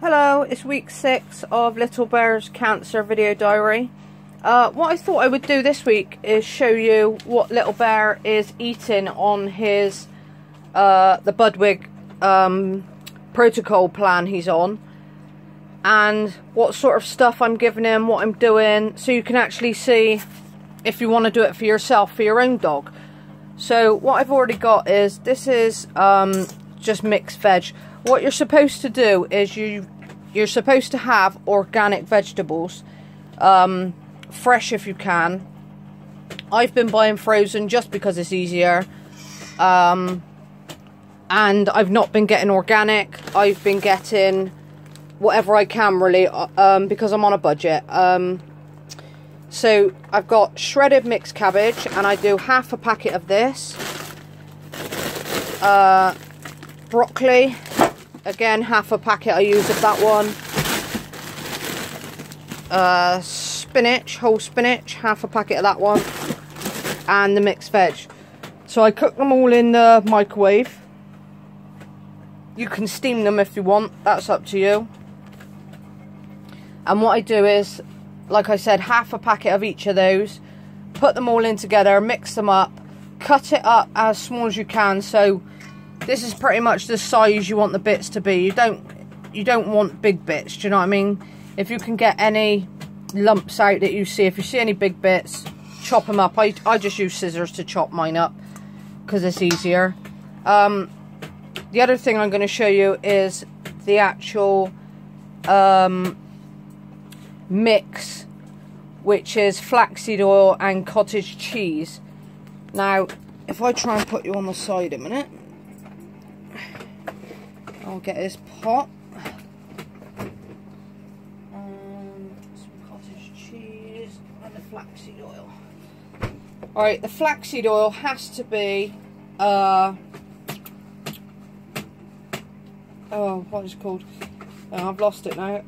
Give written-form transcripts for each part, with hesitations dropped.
Hello, it's week 6 of Little Bear's Cancer video diary. What I thought I would do this week is show you what Little Bear is eating on his the Budwig protocol plan he's on, and what sort of stuff I'm giving him, what I'm doing, so you can actually see if you want to do it for yourself, for your own dog. So what I've already got is, this is just mixed veg. What you're supposed to do is you're supposed to have organic vegetables, fresh if you can. I've been buying frozen just because it's easier, and I've not been getting organic. I've been getting whatever I can really, because I'm on a budget. So I've got shredded mixed cabbage, and I do half a packet of this. Broccoli, again half a packet I use of that one. Spinach, whole spinach, half a packet of that one. And the mixed veg. So I cook them all in the microwave. You can steam them if you want, that's up to you. And what I do is, like I said, half a packet of each of those, put them all in together, mix them up, cut it up as small as you can. So this is pretty much the size you want the bits to be. You don't want big bits, do you know what I mean? If you can get any lumps out that you see, if you see any big bits, chop them up. I just use scissors to chop mine up because it's easier. The other thing I'm going to show you is the actual mix, which is flaxseed oil and cottage cheese. Now, if I try and put you on the side a minute, I'll get this pot and some cottage cheese and the flaxseed oil. Alright, the flaxseed oil has to be oh, what is it called? Oh, I've lost it now.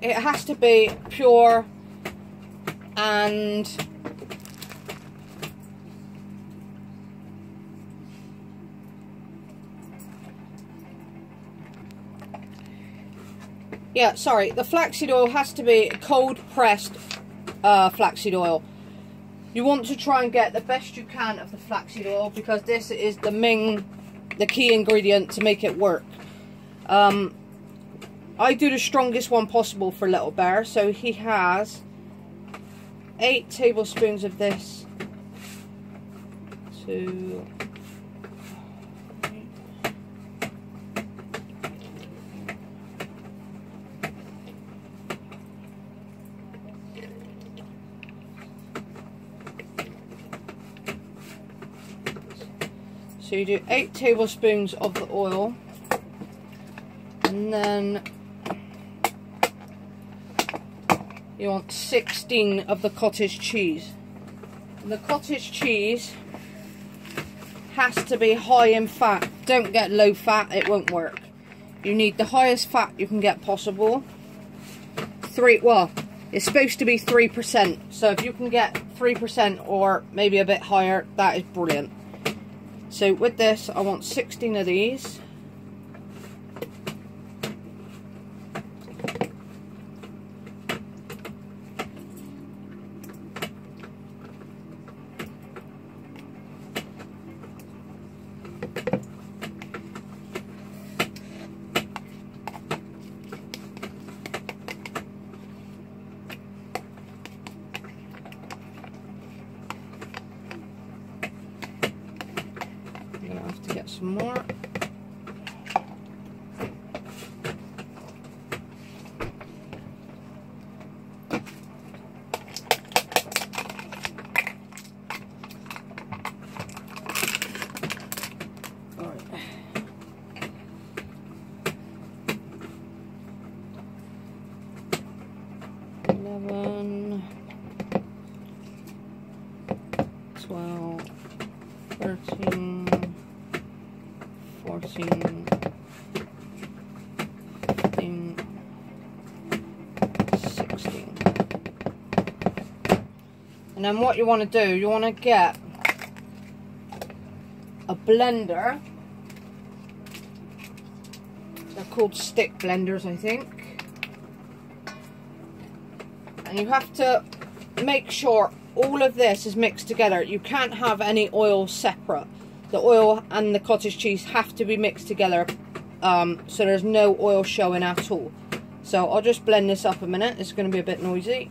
It has to be pure and yeah, sorry, the flaxseed oil has to be cold pressed flaxseed oil. You want to try and get the best you can of the flaxseed oil, because this is the key ingredient to make it work. I do the strongest one possible for Little Bear, so he has 8 tablespoons of this. So you do 8 tablespoons of the oil, and then you want 16 of the cottage cheese. And the cottage cheese has to be high in fat. Don't get low fat, it won't work. You need the highest fat you can get possible. Well, it's supposed to be 3%. So if you can get 3% or maybe a bit higher, that is brilliant. So with this, I want 16 of these. I'm gonna have to get some more. All right. $11, $12, $13, 14, 15, 16. And then what you want to do, you want to get a blender. They're called stick blenders, I think. And you have to make sure all of this is mixed together. You can't have any oil separate. The oil and the cottage cheese have to be mixed together, so there's no oil showing at all. So I'll just blend this up a minute. It's going to be a bit noisy.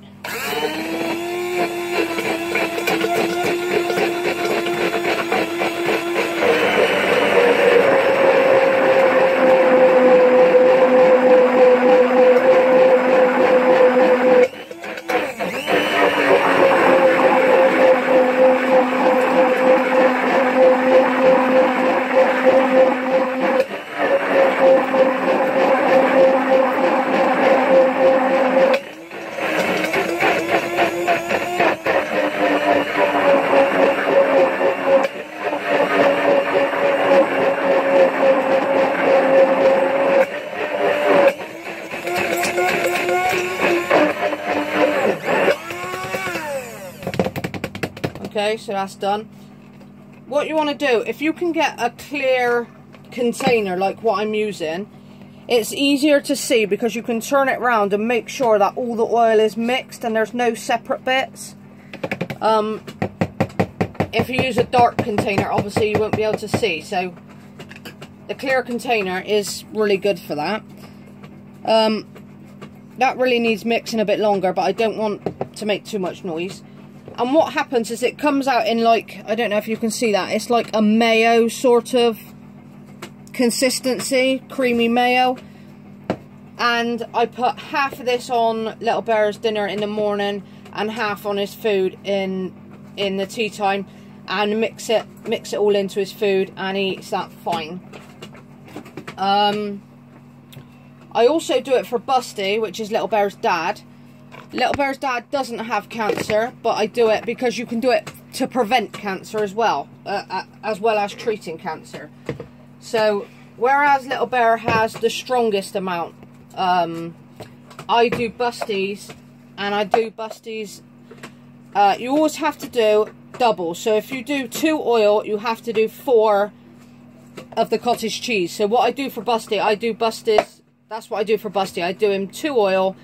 Okay, so that's done. What you want to do, if you can get a clear container like what I'm using, it's easier to see because you can turn it around and make sure that all the oil is mixed and there's no separate bits. If you use a dark container, obviously you won't be able to see, so the clear container is really good for that. That really needs mixing a bit longer, but I don't want to make too much noise. And what happens is it comes out in, like, I don't know if you can see that, it's like a mayo sort of consistency, creamy mayo. And I put half of this on Little Bear's dinner in the morning and half on his food in the tea time, and mix it all into his food, and he eats that fine. I also do it for Busty, which is Little Bear's dad. Little Bear's dad doesn't have cancer, but I do it because you can do it to prevent cancer as well as treating cancer. So, whereas Little Bear has the strongest amount, I do Busty's, and I do Busty's, you always have to do double. So if you do 2 oil, you have to do 4 of the cottage cheese. So what I do for Busty, I do Busty's, that's what I do for Busty. I do him 2 oil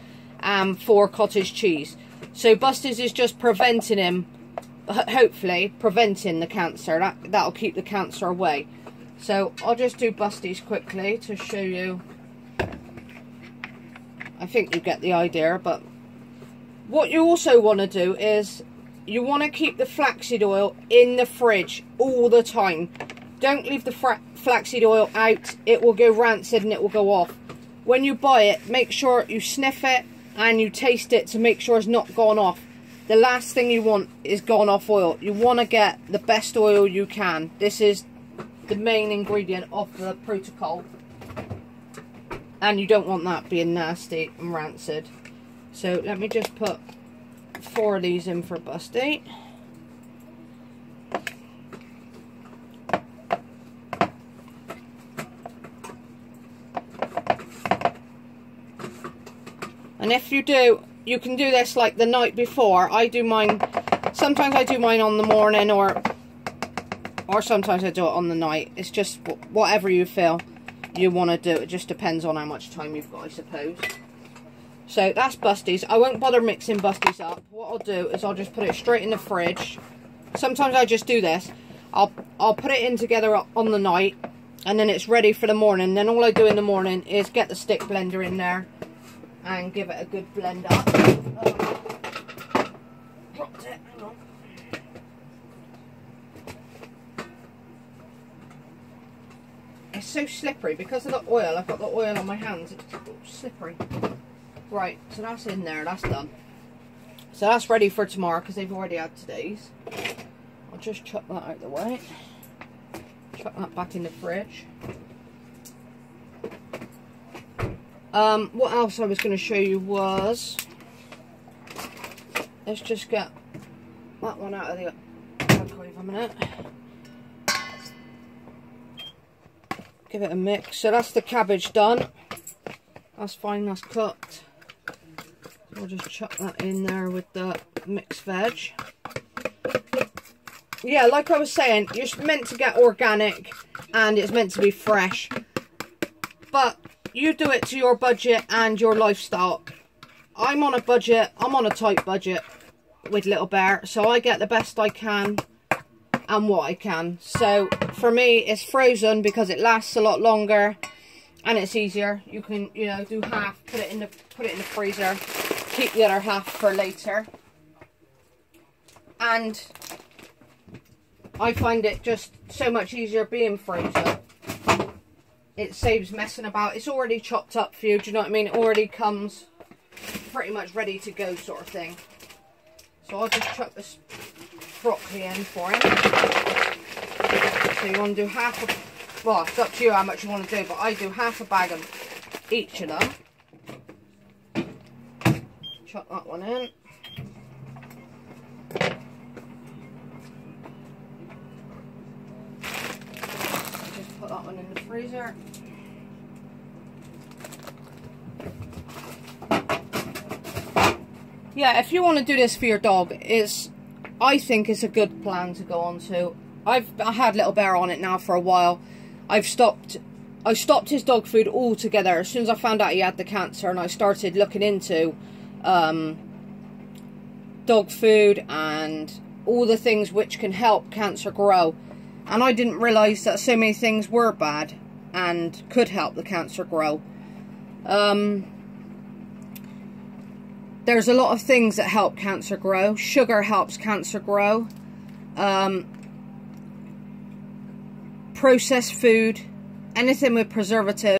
and 4 cottage cheese. So Busty's is just preventing him, hopefully preventing the cancer. That'll keep the cancer away. So I'll just do Busty's quickly to show you. I think you get the idea. But what you also want to do is you want to keep the flaxseed oil in the fridge all the time. Don't leave the flaxseed oil out. It will go rancid and it will go off. When you buy it, make sure you sniff it and you taste it to make sure it's not gone off. The last thing you want is gone off oil. You want to get the best oil you can. This is the main ingredient of the protocol. And you don't want that being nasty and rancid. So let me just put 4 of these in for Busty. And if you do, you can do this like the night before. I do mine, sometimes I do mine on the morning or sometimes I do it on the night. It's just whatever you feel you want to do. It just depends on how much time you've got, I suppose. So that's Busty's. I won't bother mixing Busty's up. What I'll do is I'll just put it straight in the fridge. Sometimes I just do this. I'll put it in together on the night and then it's ready for the morning. Then all I do in the morning is get the stick blender in there and give it a good blend up. Dropped it, hang on. It's so slippery because of the oil. I've got the oil on my hands. It's slippery. Right, so that's in there. That's done. So that's ready for tomorrow because they've already had today's. I'll just chuck that out of the way. Chuck that back in the fridge. What else I was going to show you was, let's just get that one out of the microwave a minute. Give it a mix. So that's the cabbage done. That's fine, that's cooked. I'll just chuck that in there with the mixed veg. yeah, like I was saying, you're meant to get organic and it's meant to be fresh. But you do it to your budget and your lifestyle. I'm on a budget. I'm on a tight budget with Little Bear, so I get the best I can and what I can. So for me, it's frozen because it lasts a lot longer and it's easier. You can, you know, do half, put it in the freezer, keep the other half for later. And I find it just so much easier being frozen. It saves messing about. It's already chopped up for you, do you know what I mean? It already comes pretty much ready to go, sort of thing. So I'll just chuck this broccoli in for him. So you want to do half a, well, it's up to you how much you want to do, but I do half a bag of each of them. Chuck that one in. Just put that one in the freezer. Yeah, if you want to do this for your dog, I think it's a good plan to go on to. I had Little Bear on it now for a while. I stopped his dog food altogether as soon as I found out he had the cancer, and I started looking into dog food and all the things which can help cancer grow. And I didn't realise that so many things were bad and could help the cancer grow. There's a lot of things that help cancer grow. Sugar helps cancer grow. Processed food, anything with preservatives.